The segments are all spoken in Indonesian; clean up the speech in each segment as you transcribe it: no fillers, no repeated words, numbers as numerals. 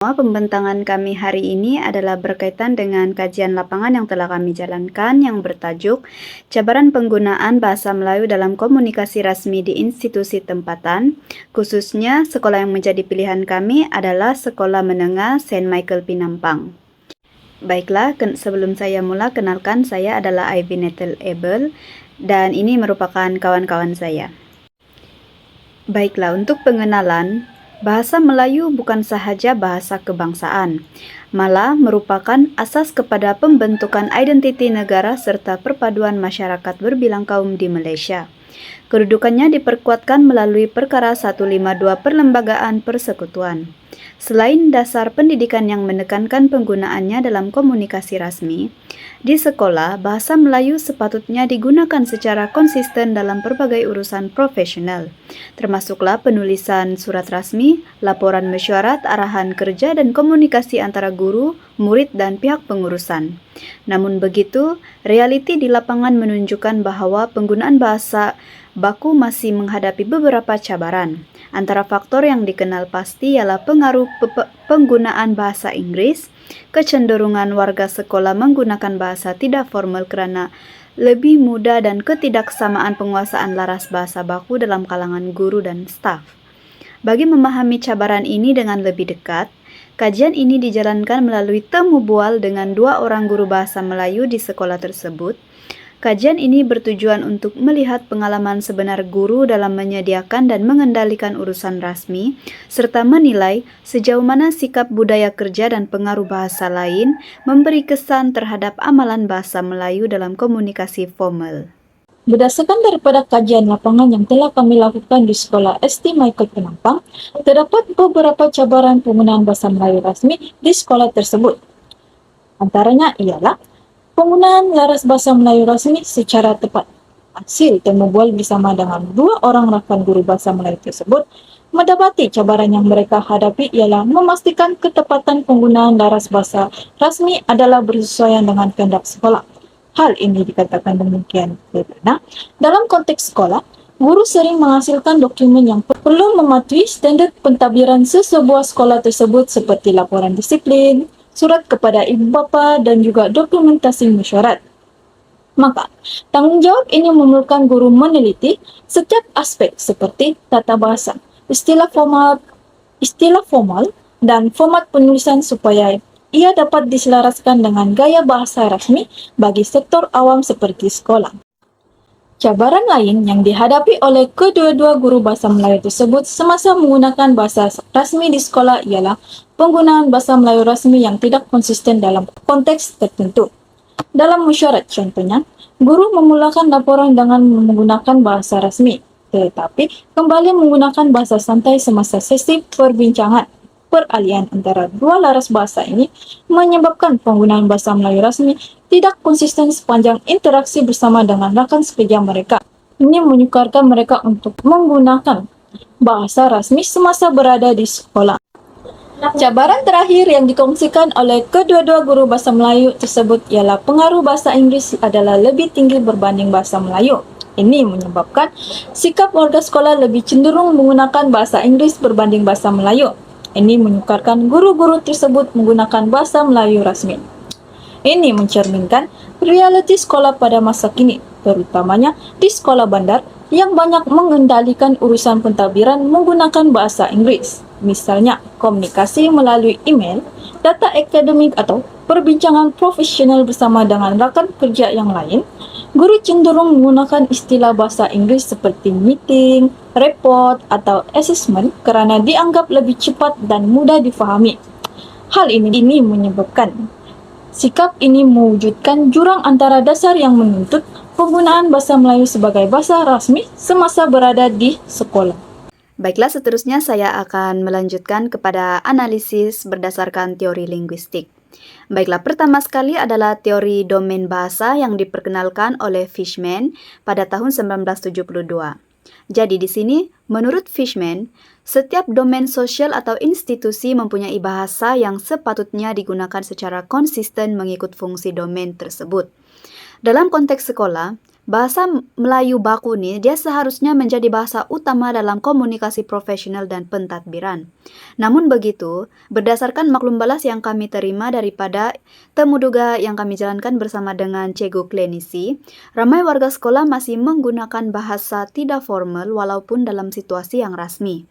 Pembentangan kami hari ini adalah berkaitan dengan kajian lapangan yang telah kami jalankan yang bertajuk Cabaran Penggunaan Bahasa Melayu dalam Komunikasi Rasmi di Institusi Tempatan, khususnya sekolah yang menjadi pilihan kami adalah Sekolah Menengah Saint Michael Pinampang. Baiklah, sebelum saya mula, kenalkan saya adalah Ivy Nethel Abel dan ini merupakan kawan-kawan saya. Baiklah, untuk pengenalan, bahasa Melayu bukan sahaja bahasa kebangsaan, malah merupakan asas kepada pembentukan identiti negara serta perpaduan masyarakat berbilang kaum di Malaysia. Kedudukannya diperkuatkan melalui Perkara 152 Perlembagaan Persekutuan. Selain dasar pendidikan yang menekankan penggunaannya dalam komunikasi rasmi, di sekolah bahasa Melayu sepatutnya digunakan secara konsisten dalam berbagai urusan profesional, termasuklah penulisan surat rasmi, laporan mesyuarat, arahan kerja, dan komunikasi antara guru, murid, dan pihak pengurusan. Namun begitu, realiti di lapangan menunjukkan bahwa penggunaan bahasa baku masih menghadapi beberapa cabaran. Antara faktor yang dikenal pasti ialah pengaruh penggunaan bahasa Inggris, kecenderungan warga sekolah menggunakan bahasa tidak formal kerana lebih mudah dan ketidaksamaan penguasaan laras bahasa baku dalam kalangan guru dan staf. Bagi memahami cabaran ini dengan lebih dekat, kajian ini dijalankan melalui temu bual dengan 2 orang guru bahasa Melayu di sekolah tersebut. Kajian ini bertujuan untuk melihat pengalaman sebenar guru dalam menyediakan dan mengendalikan urusan rasmi, serta menilai sejauh mana sikap budaya kerja dan pengaruh bahasa lain memberi kesan terhadap amalan bahasa Melayu dalam komunikasi formal. Berdasarkan daripada kajian lapangan yang telah kami lakukan di Sekolah ST Michael Pinampang, terdapat beberapa cabaran penggunaan bahasa Melayu rasmi di sekolah tersebut. Antaranya ialah penggunaan laras bahasa Melayu rasmi secara tepat. Hasil temu bual bersama dengan 2 orang rakan guru bahasa Melayu tersebut mendapati cabaran yang mereka hadapi ialah memastikan ketepatan penggunaan laras bahasa rasmi adalah bersesuaian dengan kehendak sekolah. Hal ini dikatakan demikian karena dalam konteks sekolah, guru sering menghasilkan dokumen yang perlu mematuhi standard pentadbiran sesebuah sekolah tersebut seperti laporan disiplin, surat kepada ibu bapa dan juga dokumentasi mesyuarat. Maka, tanggungjawab ini memerlukan guru meneliti setiap aspek seperti tata bahasa, istilah formal dan format penulisan supaya ia dapat diselaraskan dengan gaya bahasa rasmi bagi sektor awam seperti sekolah. Cabaran lain yang dihadapi oleh kedua-dua guru bahasa Melayu tersebut semasa menggunakan bahasa rasmi di sekolah ialah penggunaan bahasa Melayu rasmi yang tidak konsisten dalam konteks tertentu. Dalam mesyuarat contohnya, guru memulakan laporan dengan menggunakan bahasa rasmi, tetapi kembali menggunakan bahasa santai semasa sesi perbincangan. Peralihan antara 2 laras bahasa ini menyebabkan penggunaan bahasa Melayu rasmi tidak konsisten sepanjang interaksi bersama dengan rakan sekerja mereka. Ini menyukarkan mereka untuk menggunakan bahasa rasmi semasa berada di sekolah. Cabaran terakhir yang dikongsikan oleh kedua-dua guru bahasa Melayu tersebut ialah pengaruh bahasa Inggris adalah lebih tinggi berbanding bahasa Melayu. Ini menyebabkan sikap warga sekolah lebih cenderung menggunakan bahasa Inggris berbanding bahasa Melayu. Ini menyukarkan guru-guru tersebut menggunakan bahasa Melayu rasmi. Ini mencerminkan realiti sekolah pada masa kini, terutamanya di sekolah bandar yang banyak mengendalikan urusan pentadbiran menggunakan bahasa Inggris. Misalnya, komunikasi melalui email, data akademik atau perbincangan profesional bersama dengan rakan kerja yang lain. Guru cenderung menggunakan istilah bahasa Inggris seperti meeting, report, atau assessment kerana dianggap lebih cepat dan mudah difahami. Hal ini menyebabkan sikap ini mewujudkan jurang antara dasar yang menuntut penggunaan bahasa Melayu sebagai bahasa rasmi semasa berada di sekolah. Baiklah, seterusnya saya akan melanjutkan kepada analisis berdasarkan teori linguistik. Baiklah, pertama sekali adalah teori domain bahasa yang diperkenalkan oleh Fishman pada tahun 1972. Jadi di sini, menurut Fishman, setiap domain sosial atau institusi mempunyai bahasa yang sepatutnya digunakan secara konsisten mengikut fungsi domain tersebut. Dalam konteks sekolah, bahasa Melayu baku nih, dia seharusnya menjadi bahasa utama dalam komunikasi profesional dan pentadbiran. Namun begitu, berdasarkan maklum balas yang kami terima daripada temuduga yang kami jalankan bersama dengan Cikgu Klinisi, ramai warga sekolah masih menggunakan bahasa tidak formal walaupun dalam situasi yang rasmi.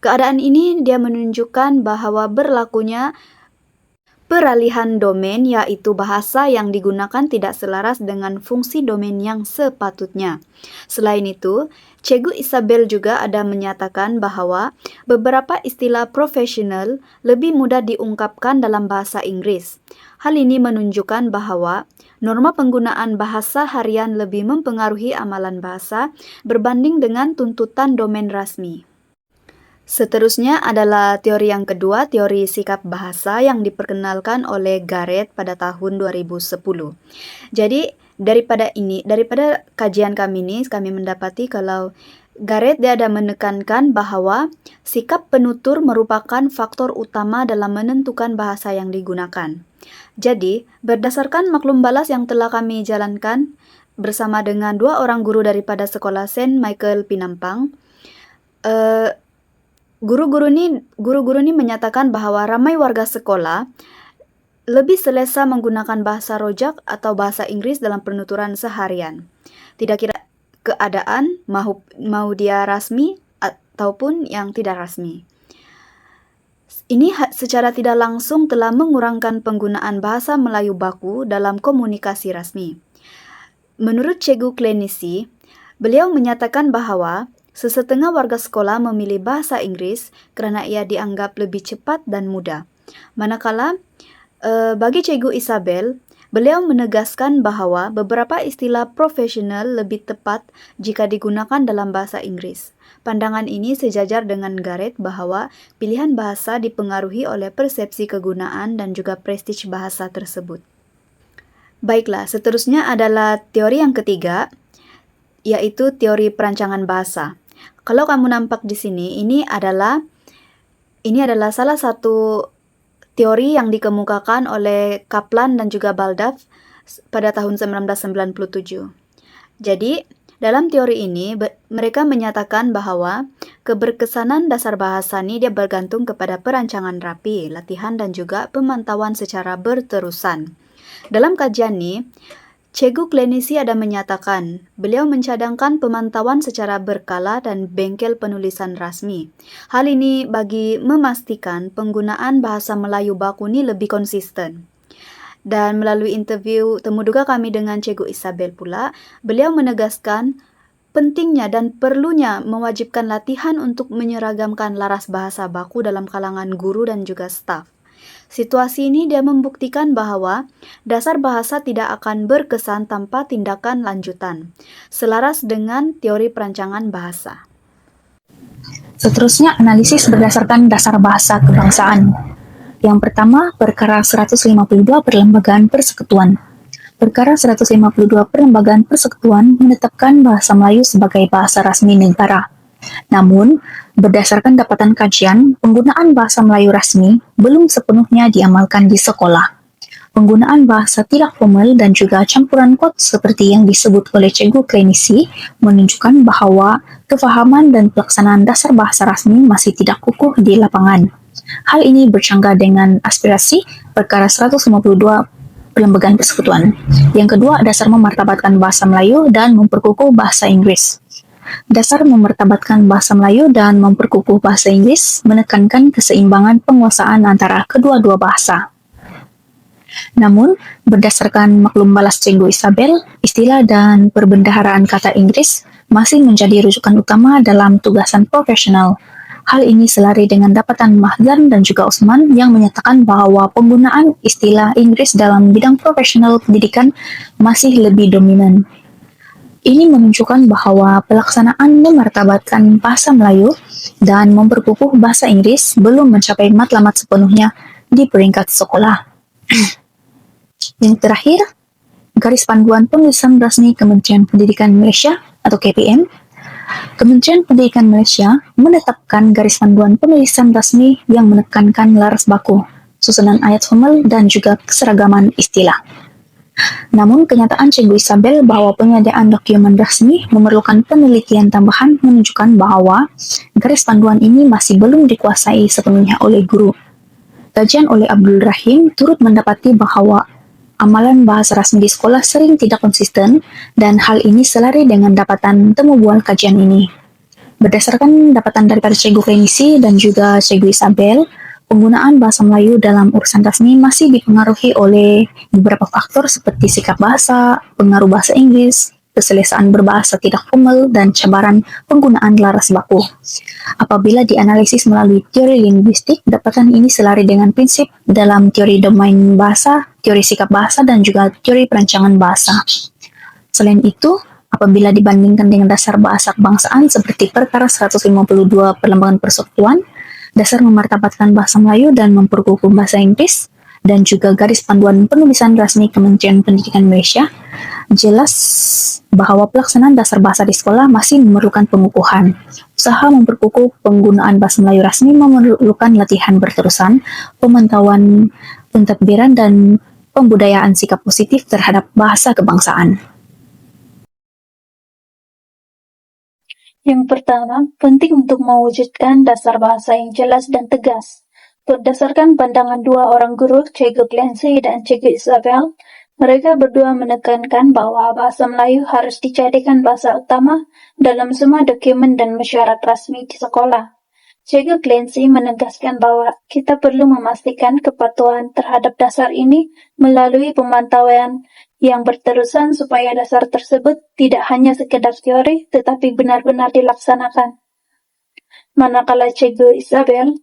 Keadaan ini dia menunjukkan bahwa berlakunya peralihan domain, yaitu bahasa yang digunakan tidak selaras dengan fungsi domain yang sepatutnya. Selain itu, Cikgu Isabel juga ada menyatakan bahwa beberapa istilah profesional lebih mudah diungkapkan dalam bahasa Inggris. Hal ini menunjukkan bahwa norma penggunaan bahasa harian lebih mempengaruhi amalan bahasa berbanding dengan tuntutan domain rasmi. Seterusnya adalah teori yang kedua, teori sikap bahasa yang diperkenalkan oleh Garrett pada tahun 2010. Jadi, daripada kajian kami ini, kami mendapati kalau Garrett dia ada menekankan bahwa sikap penutur merupakan faktor utama dalam menentukan bahasa yang digunakan. Jadi, berdasarkan maklum balas yang telah kami jalankan bersama dengan 2 orang guru daripada sekolah Saint Michael Penampang, Guru-guru ini menyatakan bahwa ramai warga sekolah lebih selesa menggunakan bahasa rojak atau bahasa Inggris dalam penuturan seharian. Tidak kira keadaan mau dia rasmi ataupun yang tidak rasmi. Ini secara tidak langsung telah mengurangkan penggunaan bahasa Melayu baku dalam komunikasi rasmi. Menurut Cikgu Klinisi, beliau menyatakan bahwa sesetengah warga sekolah memilih bahasa Inggris kerana ia dianggap lebih cepat dan mudah. Manakala, bagi Cikgu Isabel, beliau menegaskan bahwa beberapa istilah profesional lebih tepat jika digunakan dalam bahasa Inggris. Pandangan ini sejajar dengan Garrett bahwa pilihan bahasa dipengaruhi oleh persepsi kegunaan dan juga prestij bahasa tersebut. Baiklah, seterusnya adalah teori yang ketiga, yaitu teori perancangan bahasa. Kalau kamu nampak di sini, ini adalah salah satu teori yang dikemukakan oleh Kaplan dan juga Baldav pada tahun 1997. Jadi, dalam teori ini, mereka menyatakan bahwa keberkesanan dasar bahasa ini dia bergantung kepada perancangan rapi, latihan, dan juga pemantauan secara berterusan. Dalam kajian ini, Cikgu Klinisi ada menyatakan, beliau mencadangkan pemantauan secara berkala dan bengkel penulisan rasmi. Hal ini bagi memastikan penggunaan bahasa Melayu baku ini lebih konsisten. Dan melalui interview temuduga kami dengan Cikgu Isabel pula, beliau menegaskan pentingnya dan perlunya mewajibkan latihan untuk menyeragamkan laras bahasa baku dalam kalangan guru dan juga staf. Situasi ini dia membuktikan bahwa dasar bahasa tidak akan berkesan tanpa tindakan lanjutan, selaras dengan teori perancangan bahasa. Seterusnya, analisis berdasarkan dasar bahasa kebangsaan. Yang pertama, perkara 152 Perlembagaan Persekutuan. Perkara 152 Perlembagaan Persekutuan menetapkan bahasa Melayu sebagai bahasa rasmi negara. Namun, berdasarkan dapatan kajian, penggunaan bahasa Melayu rasmi belum sepenuhnya diamalkan di sekolah. Penggunaan bahasa tidak formal dan juga campuran kod seperti yang disebut oleh Cikgu Klinisi menunjukkan bahwa kefahaman dan pelaksanaan dasar bahasa rasmi masih tidak kukuh di lapangan. Hal ini bercanggah dengan aspirasi perkara 152 Perlembagaan Persekutuan. Yang kedua, dasar memartabatkan bahasa Melayu dan memperkukuh bahasa Inggris. Dasar memartabatkan bahasa Melayu dan memperkukuh bahasa Inggris menekankan keseimbangan penguasaan antara kedua-dua bahasa. Namun, berdasarkan maklum balas Cikgu Isabel, istilah dan perbendaharaan kata Inggris masih menjadi rujukan utama dalam tugasan profesional. Hal ini selari dengan dapatan Mahdan dan juga Usman yang menyatakan bahwa penggunaan istilah Inggris dalam bidang profesional pendidikan masih lebih dominan. Ini menunjukkan bahwa pelaksanaan memartabatkan bahasa Melayu dan memperkukuh bahasa Inggris belum mencapai matlamat sepenuhnya di peringkat sekolah. Yang terakhir, Garis Panduan Penulisan Rasmi Kementerian Pendidikan Malaysia atau KPM. Kementerian Pendidikan Malaysia menetapkan garis panduan penulisan rasmi yang menekankan laras baku, susunan ayat formal dan juga keseragaman istilah. Namun, kenyataan Cikgu Isabel bahwa penyediaan dokumen resmi memerlukan penelitian tambahan menunjukkan bahwa garis panduan ini masih belum dikuasai sepenuhnya oleh guru. Kajian oleh Abdul Rahim turut mendapati bahwa amalan bahasa rasmi di sekolah sering tidak konsisten dan hal ini selari dengan dapatan temu bual kajian ini. Berdasarkan dapatan daripada Cikgu Klinisi dan juga Cikgu Isabel, penggunaan bahasa Melayu dalam urusan rasmi masih dipengaruhi oleh beberapa faktor seperti sikap bahasa, pengaruh bahasa Inggris, keselesaan berbahasa tidak formal, dan cabaran penggunaan laras baku. Apabila dianalisis melalui teori linguistik, dapatan ini selari dengan prinsip dalam teori domain bahasa, teori sikap bahasa, dan juga teori perancangan bahasa. Selain itu, apabila dibandingkan dengan dasar bahasa kebangsaan seperti perkara 152 Perlembagaan Persekutuan, dasar memartabatkan bahasa Melayu dan memperkukuh bahasa Inggris, dan juga garis panduan penulisan rasmi Kementerian Pendidikan Malaysia, jelas bahwa pelaksanaan dasar bahasa di sekolah masih memerlukan pengukuhan. Usaha memperkukuh penggunaan bahasa Melayu rasmi memerlukan latihan berterusan, pemantauan pentadbiran, dan pembudayaan sikap positif terhadap bahasa kebangsaan. Yang pertama, penting untuk mewujudkan dasar bahasa yang jelas dan tegas. Berdasarkan pandangan dua orang guru, Cikgu Clancy dan Cikgu Isabel, mereka berdua menekankan bahwa bahasa Melayu harus dijadikan bahasa utama dalam semua dokumen dan mesyuarat rasmi di sekolah. Cikgu Clancy menegaskan bahwa kita perlu memastikan kepatuhan terhadap dasar ini melalui pemantauan yang berterusan supaya dasar tersebut tidak hanya sekedar teori tetapi benar-benar dilaksanakan. Manakala Cikgu Isabel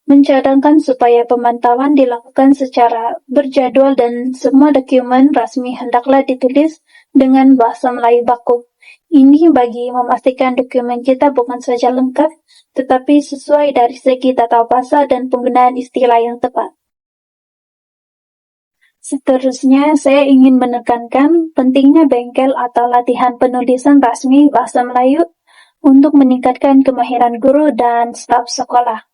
mencadangkan supaya pemantauan dilakukan secara berjadwal dan semua dokumen rasmi hendaklah ditulis dengan bahasa Melayu baku. Ini bagi memastikan dokumen kita bukan saja lengkap, tetapi sesuai dari segi tata bahasa dan penggunaan istilah yang tepat. Seterusnya, saya ingin menekankan pentingnya bengkel atau latihan penulisan rasmi bahasa Melayu untuk meningkatkan kemahiran guru dan staf sekolah.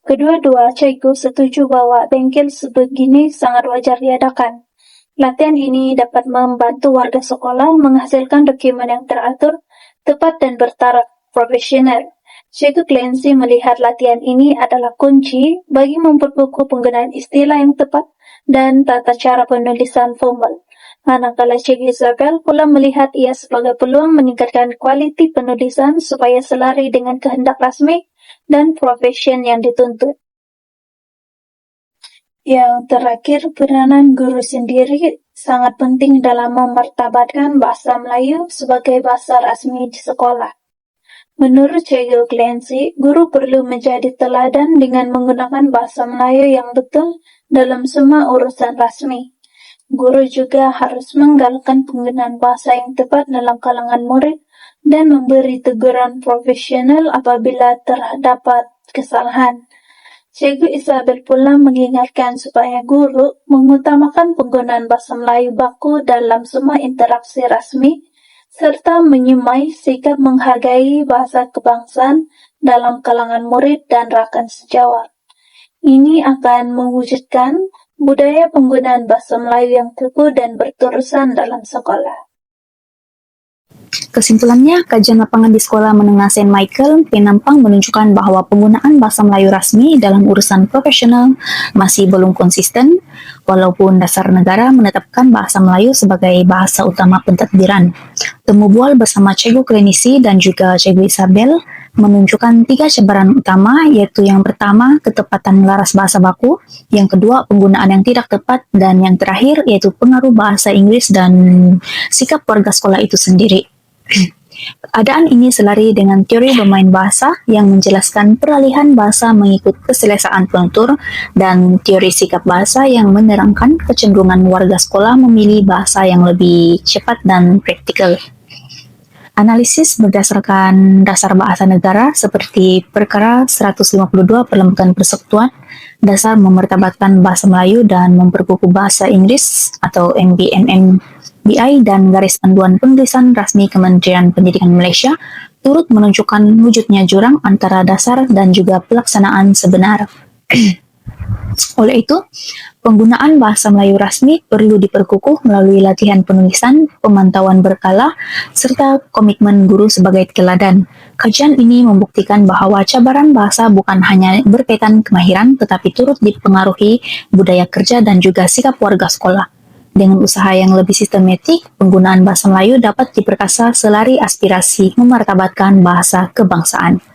Kedua-dua cikgu setuju bahwa bengkel sebegini sangat wajar diadakan. Latihan ini dapat membantu warga sekolah menghasilkan dokumen yang teratur, tepat dan bertaraf profesional. Cikgu Clancy melihat latihan ini adalah kunci bagi memperkukuh penggunaan istilah yang tepat dan tata cara penulisan formal. Manakala Cikgu Isabel pula melihat ia sebagai peluang meningkatkan kualiti penulisan supaya selari dengan kehendak rasmi dan profesion yang dituntut. Yang terakhir, peranan guru sendiri sangat penting dalam memartabatkan bahasa Melayu sebagai bahasa rasmi di sekolah. Menurut Cikgu Clancy, guru perlu menjadi teladan dengan menggunakan bahasa Melayu yang betul dalam semua urusan rasmi. Guru juga harus menggalakkan penggunaan bahasa yang tepat dalam kalangan murid dan memberi teguran profesional apabila terdapat kesalahan. Cikgu Isabel pula mengingatkan supaya guru mengutamakan penggunaan bahasa Melayu baku dalam semua interaksi rasmi serta menyemai sikap menghargai bahasa kebangsaan dalam kalangan murid dan rakan sejawat. Ini akan mewujudkan budaya penggunaan bahasa Melayu yang teguh dan berterusan dalam sekolah. Kesimpulannya, kajian lapangan di Sekolah Menengah St. Michael, Penampang menunjukkan bahwa penggunaan bahasa Melayu rasmi dalam urusan profesional masih belum konsisten, walaupun dasar negara menetapkan bahasa Melayu sebagai bahasa utama pentadbiran. Temu bual bersama Cikgu Klinisi dan juga Cikgu Isabel menunjukkan 3 cabaran utama, yaitu yang pertama, ketepatan laras bahasa baku, yang kedua, penggunaan yang tidak tepat, dan yang terakhir, yaitu pengaruh bahasa Inggris dan sikap warga sekolah itu sendiri. Keadaan ini selari dengan teori domain bahasa yang menjelaskan peralihan bahasa mengikut keselesaan penutur dan teori sikap bahasa yang menerangkan kecenderungan warga sekolah memilih bahasa yang lebih cepat dan praktikal. Analisis berdasarkan dasar bahasa negara seperti perkara 152 Perlembagaan Persekutuan, dasar memartabatkan bahasa Melayu dan memperkukuh bahasa Inggris atau NBMBI dan garis panduan penulisan rasmi Kementerian Pendidikan Malaysia turut menunjukkan wujudnya jurang antara dasar dan juga pelaksanaan sebenar. Oleh itu, penggunaan bahasa Melayu rasmi perlu diperkukuh melalui latihan penulisan, pemantauan berkala, serta komitmen guru sebagai teladan. Kajian ini membuktikan bahwa cabaran bahasa bukan hanya berkaitan kemahiran, tetapi turut dipengaruhi budaya kerja dan juga sikap warga sekolah. Dengan usaha yang lebih sistematik, penggunaan bahasa Melayu dapat diperkasa selari aspirasi memartabatkan bahasa kebangsaan.